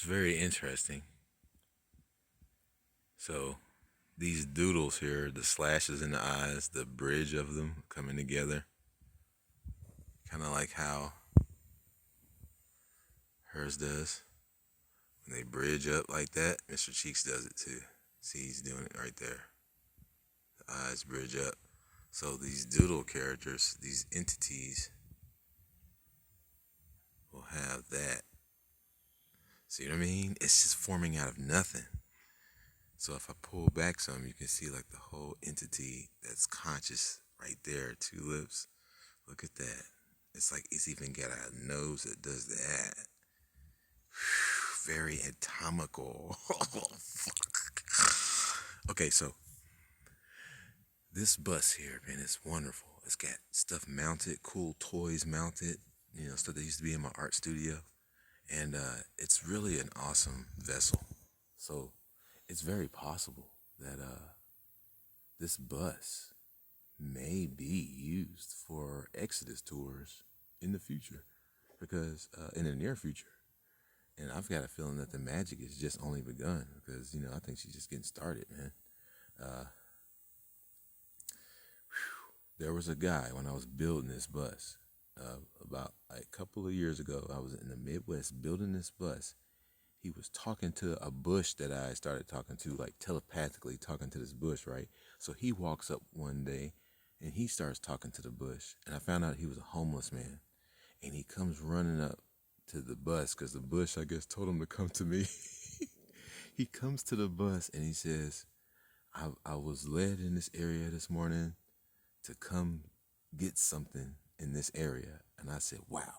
It's very interesting. So these doodles here, the slashes in the eyes, the bridge of them coming together, kind of like how hers does. When they bridge up like that, Mr. Cheeks does it too. See, he's doing it right there. The eyes bridge up. So these doodle characters, these entities, will have that. See what I mean? It's just forming out of nothing. So if I pull back some, you can see like the whole entity that's conscious right there, two lips. Look at that. It's like it's even got a nose that does that. Very atomical. Oh, fuck. Okay, so this bus here, man, it's wonderful. It's got stuff mounted, cool toys mounted, stuff that used to be in my art studio. And it's really an awesome vessel. So it's very possible that this bus may be used for Exodus tours in the future, because in the near future. And I've got a feeling that the magic has just only begun, because I think she's just getting started, man. Uh, there was a guy when I was building this bus about a couple of years ago. I was in the Midwest building this bus. He was talking to a bush that I started talking to, like telepathically talking to this bush, right? So he walks up one day and he starts talking to the bush. And I found out he was a homeless man. And he comes running up to the bus because the bush, I guess, told him to come to me. He comes to the bus and he says, I was led in this area this morning to come get something in this area. And I said, wow.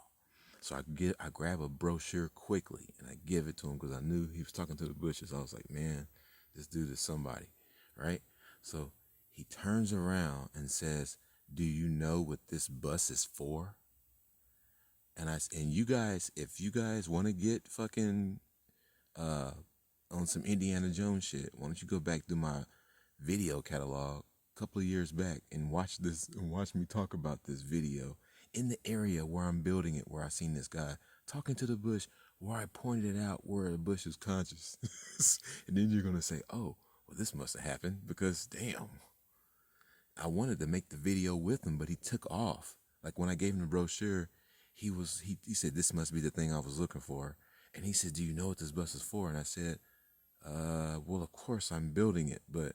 So I grab a brochure quickly and I give it to him because I knew he was talking to the bushes. I was like, man, this dude is somebody, right? So he turns around and says, do you know what this bus is for? And you guys, if you guys want to get fucking on some Indiana Jones shit, why don't you go back through my video catalog a couple of years back and watch this and watch me talk about this video in the area where I'm building it, where I seen this guy talking to the bush, where I pointed it out where the bush is conscious. And then you're gonna say, oh, well, this must have happened because damn, I wanted to make the video with him, but he took off. Like when I gave him the brochure, he said this must be the thing I was looking for. And he said, do you know what this bus is for? And I said, well, of course I'm building it, but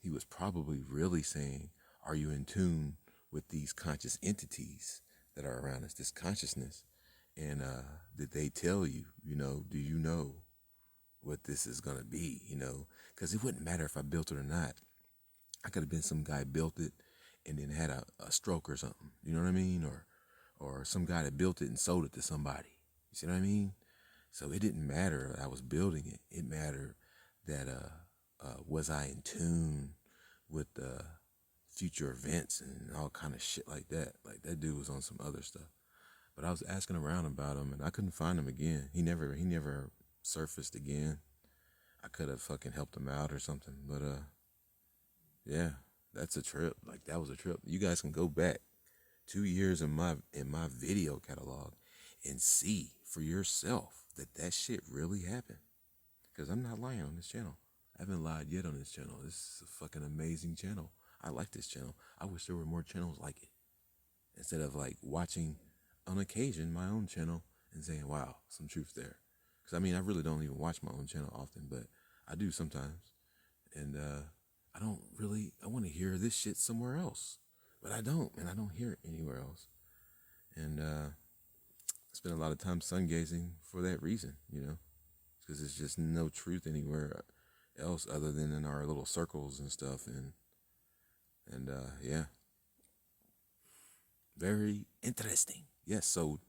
he was probably really saying, are you in tune with these conscious entities that are around us, this consciousness? And did they tell you, do you know what this is going to be, Because it wouldn't matter if I built it or not. I could have been some guy built it and then had a stroke or something, you know what I mean? Or some guy that built it and sold it to somebody. You see what I mean? So it didn't matter that I was building it. It mattered that was I in tune with future events and all kind of shit like that. Like that dude was on some other stuff. But I was asking around about him and I couldn't find him again. He never surfaced again. I could have fucking helped him out or something. But yeah, that's a trip. Like that was a trip. You guys can go back 2 years in my video catalog and see for yourself that shit really happened. Because I'm not lying on this channel. I haven't lied yet on this channel. This is a fucking amazing channel. I like this channel. I wish there were more channels like it. Instead of like watching on occasion my own channel and saying, wow, some truth there. Because I mean, I really don't even watch my own channel often, but I do sometimes. And I want to hear this shit somewhere else. But I don't, and I don't hear it anywhere else. And I spend a lot of time sun gazing for that reason, because there's just no truth anywhere else other than in our little circles and stuff. And yeah, very interesting. Yes. So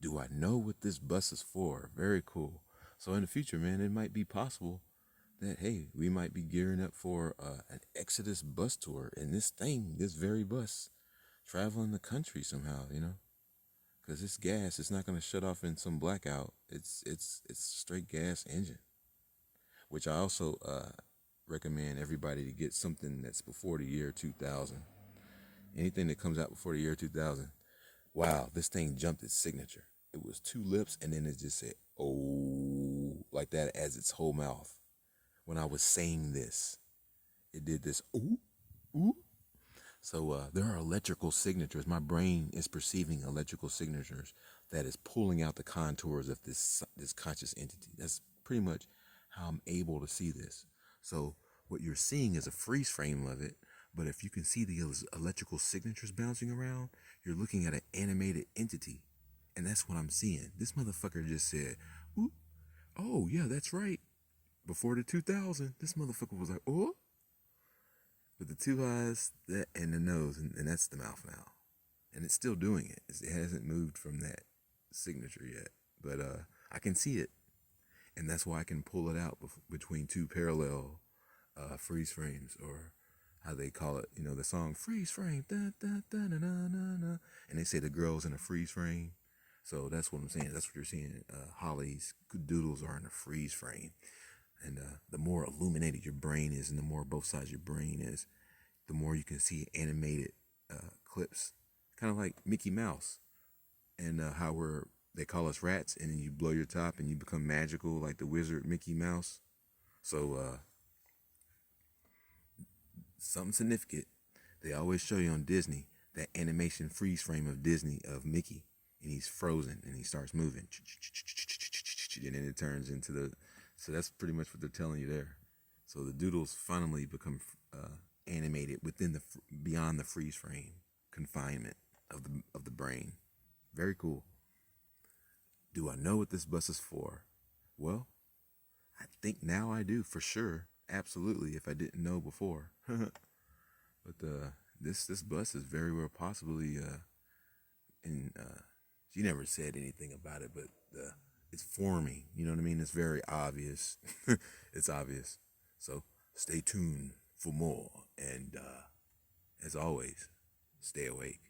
do I know what this bus is for? Very cool. So in the future, man, it might be possible that, hey, we might be gearing up for an Exodus bus tour in this very bus, traveling the country somehow, because this gas is not going to shut off in some blackout. It's straight gas engine, which I also recommend everybody to get something that's before the year 2000. Anything that comes out before the year 2000. Wow, this thing jumped its signature. It was two lips and then it just said, oh. like that as its whole mouth. When I was saying this, it did this ooh, ooh. So there are electrical signatures. My brain is perceiving electrical signatures that is pulling out the contours of this conscious entity. That's pretty much how I'm able to see this. So what you're seeing is a freeze frame of it, but if you can see the electrical signatures bouncing around, you're looking at an animated entity. And that's what I'm seeing. This motherfucker just said, ooh, oh yeah, that's right. Before the 2000, this motherfucker was like, oh, with the two eyes, that and the nose, and that's the mouth now. And it's still doing it. It hasn't moved from that signature yet, but I can see it, and that's why I can pull it out between two parallel freeze frames, or how they call it. You know, the song freeze frame, da, da, da, na, na, na, na. And they say the girl's in a freeze frame. So that's what I'm saying. That's what you're seeing. Holli's Doodles are in a freeze frame. And the more illuminated your brain is, and the more both sides of your brain is, the more you can see animated clips, kind of like Mickey Mouse, and how they call us rats, and then you blow your top and you become magical like the wizard Mickey Mouse. So something significant. They always show you on Disney that animation freeze frame of Disney of Mickey, and he's frozen and he starts moving, and then it turns into the. So that's pretty much what they're telling you there. So the doodles finally become animated within beyond the freeze frame confinement of the brain. Very cool. Do I know what this bus is for? Well, I think now I do for sure. Absolutely, if I didn't know before. But this bus is very well possibly in. She never said anything about it, but it's forming. You know what I mean? It's very obvious. It's obvious. So stay tuned for more. And as always, stay awake.